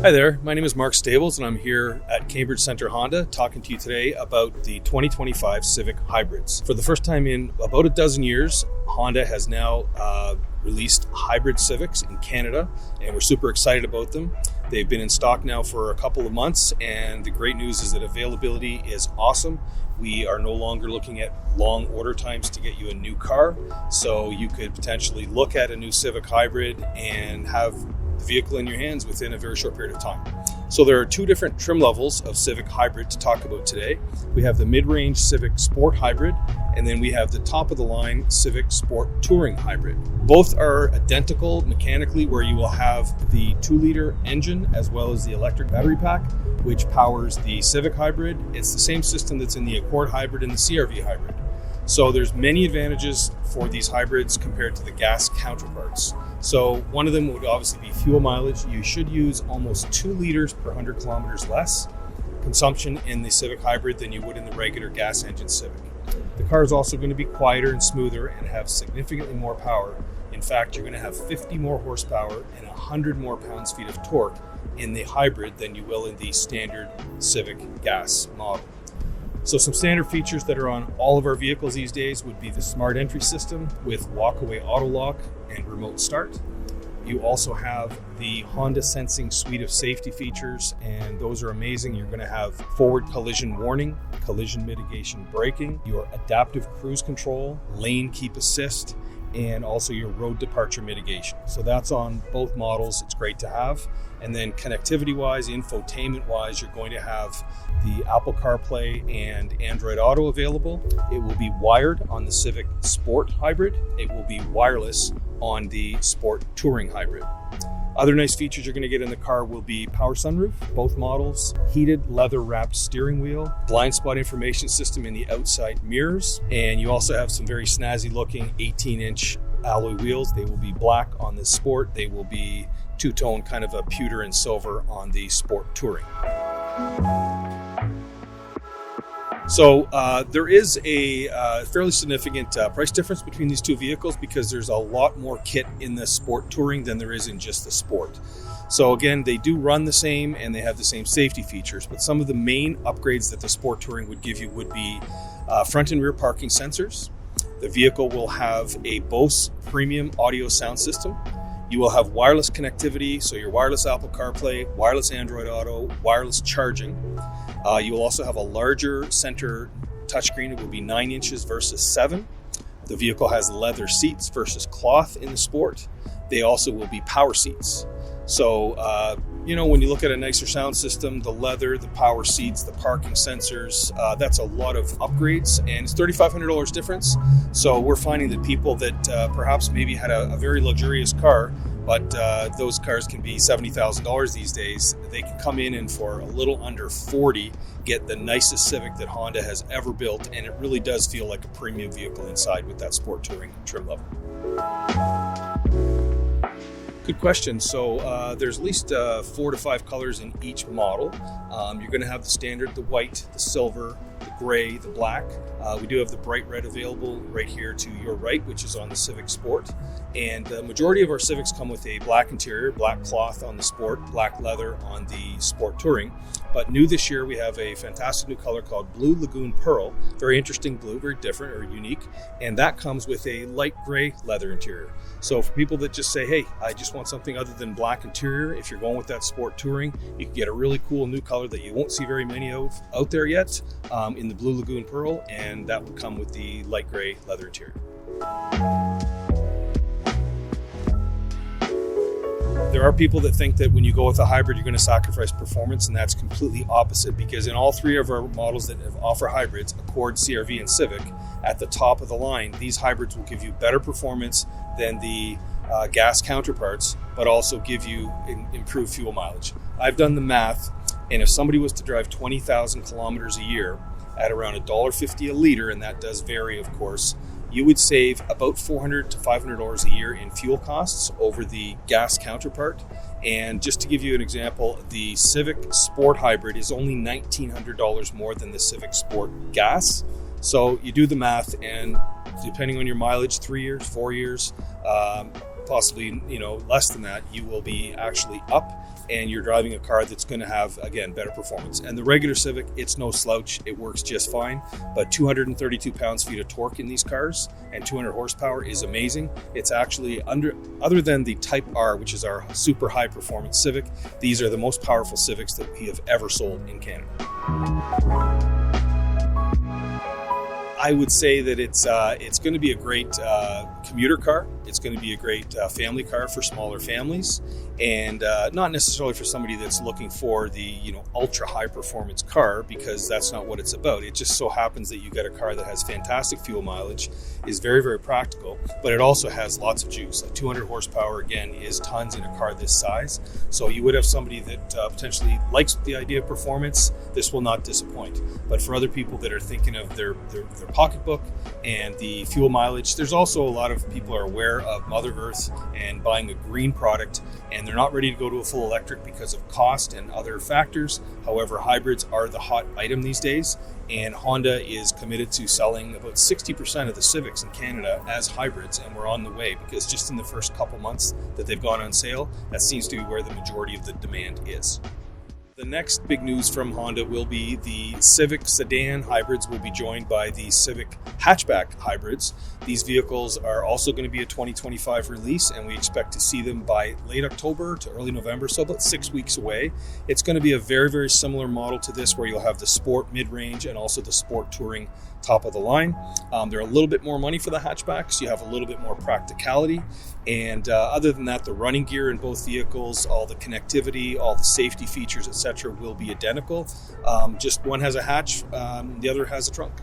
Hi there, my name is Mark Stables and I'm here at Cambridge Centre Honda talking to you today about the 2025 Civic Hybrids. For the first time in about a dozen years, Honda has now released hybrid Civics in Canada, and we're super excited about them. They've been in stock now for a couple of months, and the great news is that availability is awesome. We are no longer looking at long order times to get you a new car, so you could potentially look at a new Civic Hybrid and have the vehicle in your hands within a very short period of time. So there are two different trim levels of Civic Hybrid to talk about today. We have the mid-range Civic Sport Hybrid, and then we have the top-of-the-line Civic Sport Touring Hybrid. Both are identical mechanically, where you will have the 2-liter engine as well as the electric battery pack, which powers the Civic Hybrid. It's the same system that's in the Accord Hybrid and the CR-V Hybrid. So there's many advantages for these hybrids compared to the gas counterparts. So one of them would obviously be fuel mileage. You should use almost 2 liters per 100 kilometers less consumption in the Civic Hybrid than you would in the regular gas engine Civic. The car is also going to be quieter and smoother and have significantly more power. In fact, you're going to have 50 more horsepower and 100 more pounds-feet of torque in the hybrid than you will in the standard Civic gas model. So some standard features that are on all of our vehicles these days would be the smart entry system with walk-away auto lock and remote start. You also have the Honda Sensing suite of safety features, and those are amazing. You're going to have forward collision warning, collision mitigation braking, your adaptive cruise control, lane keep assist, and also your road departure mitigation. So that's on both models. It's great to have. And then connectivity-wise, infotainment-wise, you're going to have the Apple CarPlay and Android Auto available. It will be wired on the Civic Sport Hybrid. It will be wireless on the Sport Touring Hybrid. Other nice features you're going to get in the car will be power sunroof, both models, heated leather-wrapped steering wheel, blind spot information system in the outside mirrors, and you also have some very snazzy-looking 18-inch alloy wheels. They will be black on the Sport. They will be two-tone, kind of a pewter and silver on the Sport Touring. So there is a fairly significant price difference between these two vehicles because there's a lot more kit in the Sport Touring than there is in just the Sport. So again, they do run the same and they have the same safety features, but some of the main upgrades that the Sport Touring would give you would be front and rear parking sensors. The vehicle will have a Bose premium audio sound system. You will have wireless connectivity, so your wireless Apple CarPlay, wireless Android Auto, wireless charging. You will also have a larger center touchscreen. It will be 9 inches versus 7. The vehicle has leather seats versus cloth in the Sport. They also will be power seats. So, when you look at a nicer sound system, the leather, the power seats, the parking sensors, that's a lot of upgrades, and it's $3,500 difference. So we're finding that people that perhaps maybe had a very luxurious car, but those cars can be $70,000 these days. They can come in and for a little under $40, get the nicest Civic that Honda has ever built, and it really does feel like a premium vehicle inside with that Sport Touring trim level. Good question. So there's at least 4 to 5 colors in each model. You're going to have the standard, the white, the silver, the gray, the black. We do have the bright red available right here to your right, which is on the Civic Sport. And the majority of our Civics come with a black interior, black cloth on the Sport, black leather on the Sport Touring. But new this year, we have a fantastic new color called Blue Lagoon Pearl. Very interesting blue, very different or unique. And that comes with a light gray leather interior. So for people that just say, hey, I just want something other than black interior, if you're going with that Sport Touring, you can get a really cool new color that you won't see very many of out there yet in the Blue Lagoon Pearl, and that will come with the light gray leather interior. There are people that think that when you go with a hybrid, you're going to sacrifice performance, and that's completely opposite, because in all 3 of our models that offer hybrids, Accord, CR-V, and Civic, at the top of the line, these hybrids will give you better performance than the gas counterparts, but also give you improved fuel mileage. I've done the math, and if somebody was to drive 20,000 kilometers a year at around $1.50 a liter, and that does vary, of course, you would save about $400 to $500 a year in fuel costs over the gas counterpart. And just to give you an example, the Civic Sport Hybrid is only $1,900 more than the Civic Sport Gas. So you do the math, and depending on your mileage, 3 years, 4 years, possibly less than that, you will be actually up and you're driving a car that's going to have, again, better performance. And the regular Civic, it's no slouch. It works just fine. But 232 pounds-feet of torque in these cars and 200 horsepower is amazing. It's actually, other than the Type R, which is our super high-performance Civic, these are the most powerful Civics that we have ever sold in Canada. I would say that it's going to be a great commuter car. It's going to be a great family car for smaller families, and not necessarily for somebody that's looking for the ultra high performance car, because that's not what it's about. It just so happens that you get a car that has fantastic fuel mileage, is very, very practical, but it also has lots of juice. 200 horsepower, again, is tons in a car this size. So you would have somebody that potentially likes the idea of performance. This will not disappoint. But for other people that are thinking of their pocketbook and the fuel mileage, there's also a lot of people are aware of Mother Earth and buying a green product, and they're not ready to go to a full electric because of cost and other factors. However, hybrids are the hot item these days, and Honda is committed to selling about 60% of the Civics in Canada as hybrids, and we're on the way, because just in the first couple months that they've gone on sale, that seems to be where the majority of the demand is. The next big news from Honda will be the Civic sedan hybrids will be joined by the Civic hatchback hybrids. These vehicles are also going to be a 2025 release, and we expect to see them by late October to early November, so about 6 weeks away. It's going to be a very, very similar model to this, where you'll have the Sport mid-range and also the Sport Touring top of the line. They're a little bit more money for the hatchbacks. You have a little bit more practicality. And other than that, the running gear in both vehicles, all the connectivity, all the safety features, etc., will be identical. Just one has a hatch, the other has a trunk.